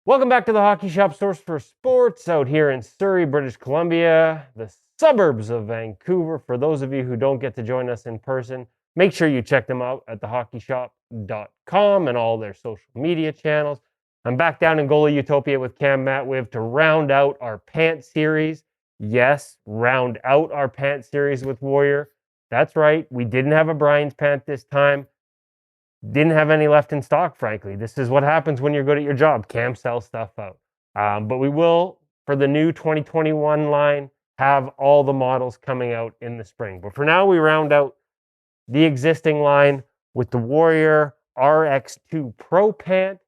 Welcome back to the Hockey Shop, source for sports out here in Surrey, British Columbia, the suburbs of Vancouver. For those of you who don't get to join us in person, make sure you check them out at thehockeyshop.com and all their social media channels. I'm back down in Goalie Utopia with Cam Matwiv to round out our pants series. Yes, round out our pants series with Warrior. That's right, we didn't have a Brian's pant this time. Didn't have any left in stock, frankly. This is what happens when you're good at your job. Cam sells stuff out. But we will, for the new 2021 line, have all the models coming out in the spring. But for now, we round out the existing line with the Warrior RX2 Pro Pant.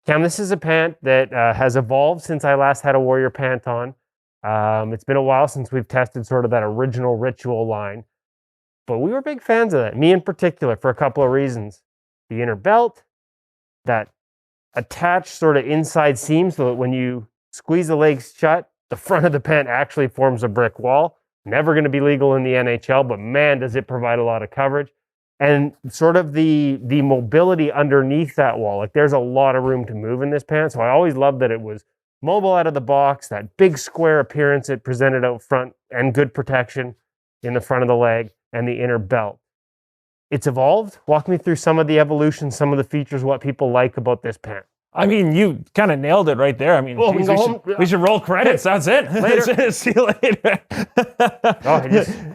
Cam, this is a pant that has evolved since I last had a Warrior pant on. It's been a while since we've tested sort of that original Ritual line. But we were big fans of that, me in particular, for a couple of reasons. The inner belt, that attached sort of inside seam so that when you squeeze the legs shut, the front of the pant actually forms a brick wall. Never going to be legal in the NHL, but man, does it provide a lot of coverage. And sort of the mobility underneath that wall. Like there's a lot of room to move in this pant. So I always loved that it was mobile out of the box, that big square appearance it presented out front, and good protection in the front of the leg and the inner belt. It's evolved. Walk me through some of the evolution, some of the features, what people like about this pant. I mean, you kind of nailed it right there. I mean, we should roll credits. That's it. Later. See you later.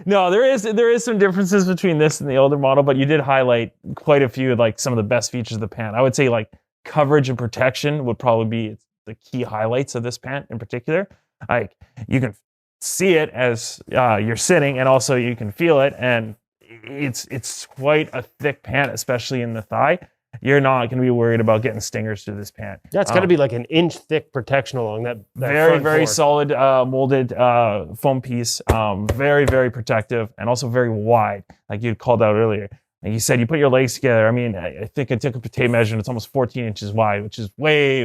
No, there is some differences between this and the older model, but you did highlight quite a few, like some of the best features of the pant. I would say like coverage and protection would probably be the key highlights of this pant in particular. Like you can see it as you're sitting, and also you can feel it, and it's quite a thick pant, especially in the thigh. You're not going to be worried about getting stingers through this pant. Yeah, it's got to be like an inch thick protection along that very solid molded foam piece. Very, very protective, and also very wide, like you called out earlier. Like you said, you put your legs together. I mean, I think I took a tape measure, and it's almost 14 inches wide, which is way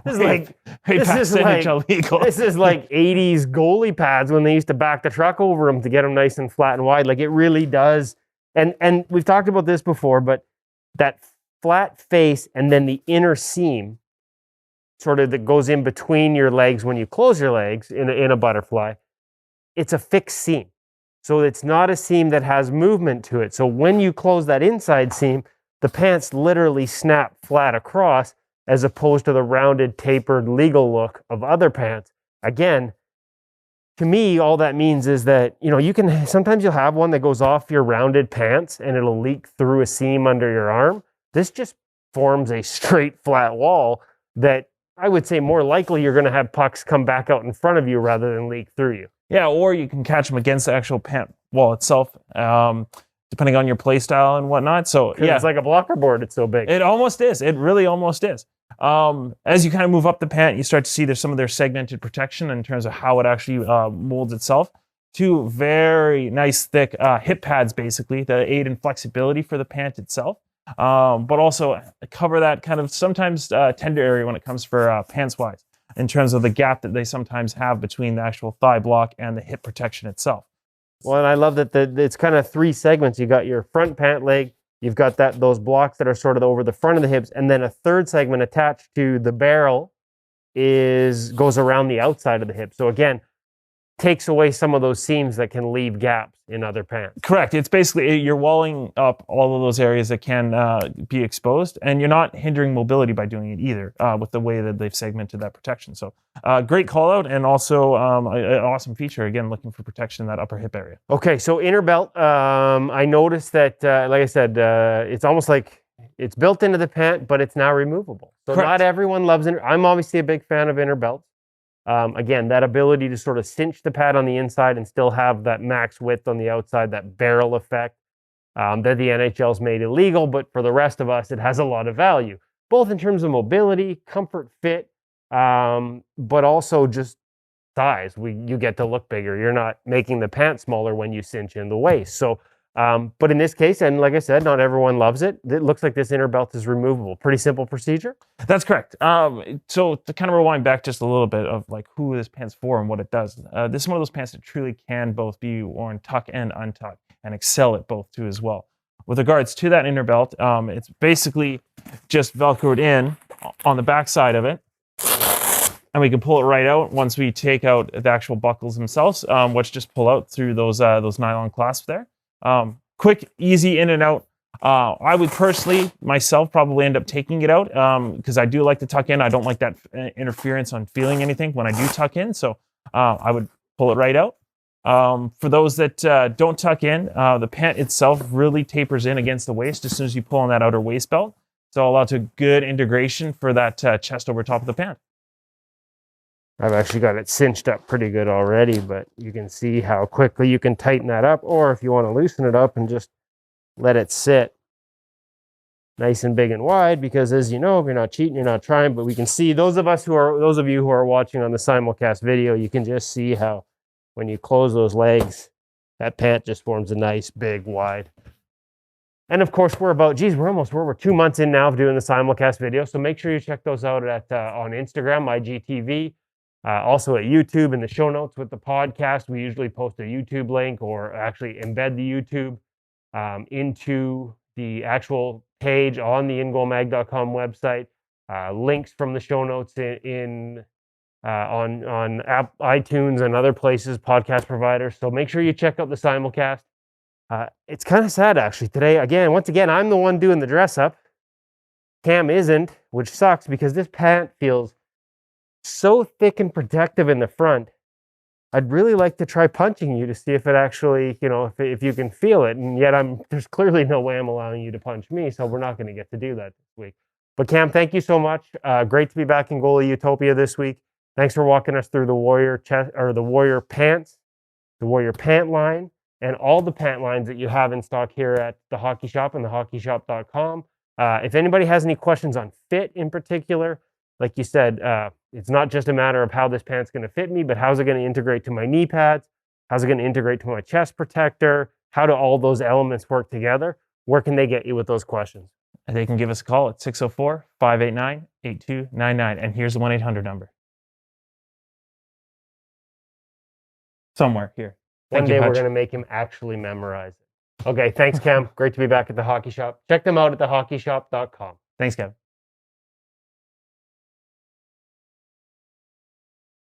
past illegal. This is like 80s goalie pads when they used to back the truck over them to get them nice and flat and wide. Like it really does. And we've talked about this before, but that flat face and then the inner seam sort of that goes in between your legs when you close your legs in a butterfly, it's a fixed seam. So it's not a seam that has movement to it. So when you close that inside seam, the pants literally snap flat across, as opposed to the rounded, tapered, legal look of other pants. Again, to me, all that means is that, sometimes you'll have one that goes off your rounded pants and it'll leak through a seam under your arm. This just forms a straight, flat wall that I would say more likely you're going to have pucks come back out in front of you rather than leak through you. Yeah, or you can catch them against the actual pant wall itself, depending on your play style and whatnot. So yeah, it's like a blocker board. It's so big. It almost is. It really almost is. As you kind of move up the pant, you start to see there's some of their segmented protection in terms of how it actually molds itself. Two very nice thick hip pads, basically, that aid in flexibility for the pant itself. But also cover that kind of sometimes tender area when it comes for pants-wise, in terms of the gap that they sometimes have between the actual thigh block and the hip protection itself. Well, and I love that it's kind of three segments. You got your front pant leg, you've got those blocks that are sort of over the front of the hips, and then a third segment attached to the barrel goes around the outside of the hip. So again, takes away some of those seams that can leave gaps in other pants. Correct. It's basically, you're walling up all of those areas that can be exposed, and you're not hindering mobility by doing it either with the way that they've segmented that protection. So great call out, and also an awesome feature, again, looking for protection in that upper hip area. Okay, so inner belt, I noticed that, like I said, it's almost like it's built into the pant, but it's now removable. So Correct. Not everyone loves inner. I'm obviously a big fan of inner belts. Again, that ability to sort of cinch the pad on the inside and still have that max width on the outside, that barrel effect that the NHL's made illegal, but for the rest of us, it has a lot of value, both in terms of mobility, comfort, fit, but also just size. You get to look bigger. You're not making the pants smaller when you cinch in the waist. So, but in this case, and like I said, not everyone loves it. It looks like this inner belt is removable. Pretty simple procedure. That's correct. So to kind of rewind back just a little bit of like who this pant's for and what it does. This is one of those pants that truly can both be worn tuck and untuck and excel at both too as well. With regards to that inner belt, it's basically just Velcroed in on the back side of it. and we can pull it right out once we take out the actual buckles themselves, which just pull out through those nylon clasps there. Quick, easy in and out. I would personally, myself, probably end up taking it out because I do like to tuck in. I don't like that interference on feeling anything when I do tuck in, so I would pull it right out. For those that don't tuck in, the pant itself really tapers in against the waist as soon as you pull on that outer waist belt. So allow to good integration for that chest over top of the pant. I've actually got it cinched up pretty good already, but you can see how quickly you can tighten that up, or if you want to loosen it up and just let it sit nice and big and wide, because as you know, if you're not cheating, you're not trying. But we can see, those of you who are watching on the simulcast video, you can just see how when you close those legs, that pant just forms a nice big wide. And of course, we're 2 months in now of doing the simulcast video. So make sure you check those out on Instagram, IGTV. Also at YouTube in the show notes with the podcast, we usually post a YouTube link or actually embed the YouTube into the actual page on the InGoalMag.com website. Links from the show notes on iTunes and other places, podcast providers. So make sure you check out the simulcast. It's kind of sad actually today. Once again, I'm the one doing the dress up. Cam isn't, which sucks because this pant feels so thick and protective in the front. I'd really like to try punching you to see if it actually, if you can feel it. And yet there's clearly no way I'm allowing you to punch me, so we're not going to get to do that this week. But Cam, thank you so much. Great to be back in Goalie Utopia this week. Thanks for walking us through the Warrior Pants, the Warrior Pant line, and all the pant lines that you have in stock here at the Hockey Shop and thehockeyshop.com. If anybody has any questions on fit in particular, like you said, it's not just a matter of how this pant's going to fit me, but how's it going to integrate to my knee pads? How's it going to integrate to my chest protector? How do all those elements work together? Where can they get you with those questions? And they can give us a call at 604-589-8299. And here's the 1-800 number. Somewhere here. One day we're going to make him actually memorize it. Okay, thanks, Cam. Great to be back at the Hockey Shop. Check them out at thehockeyshop.com. Thanks, Kevin.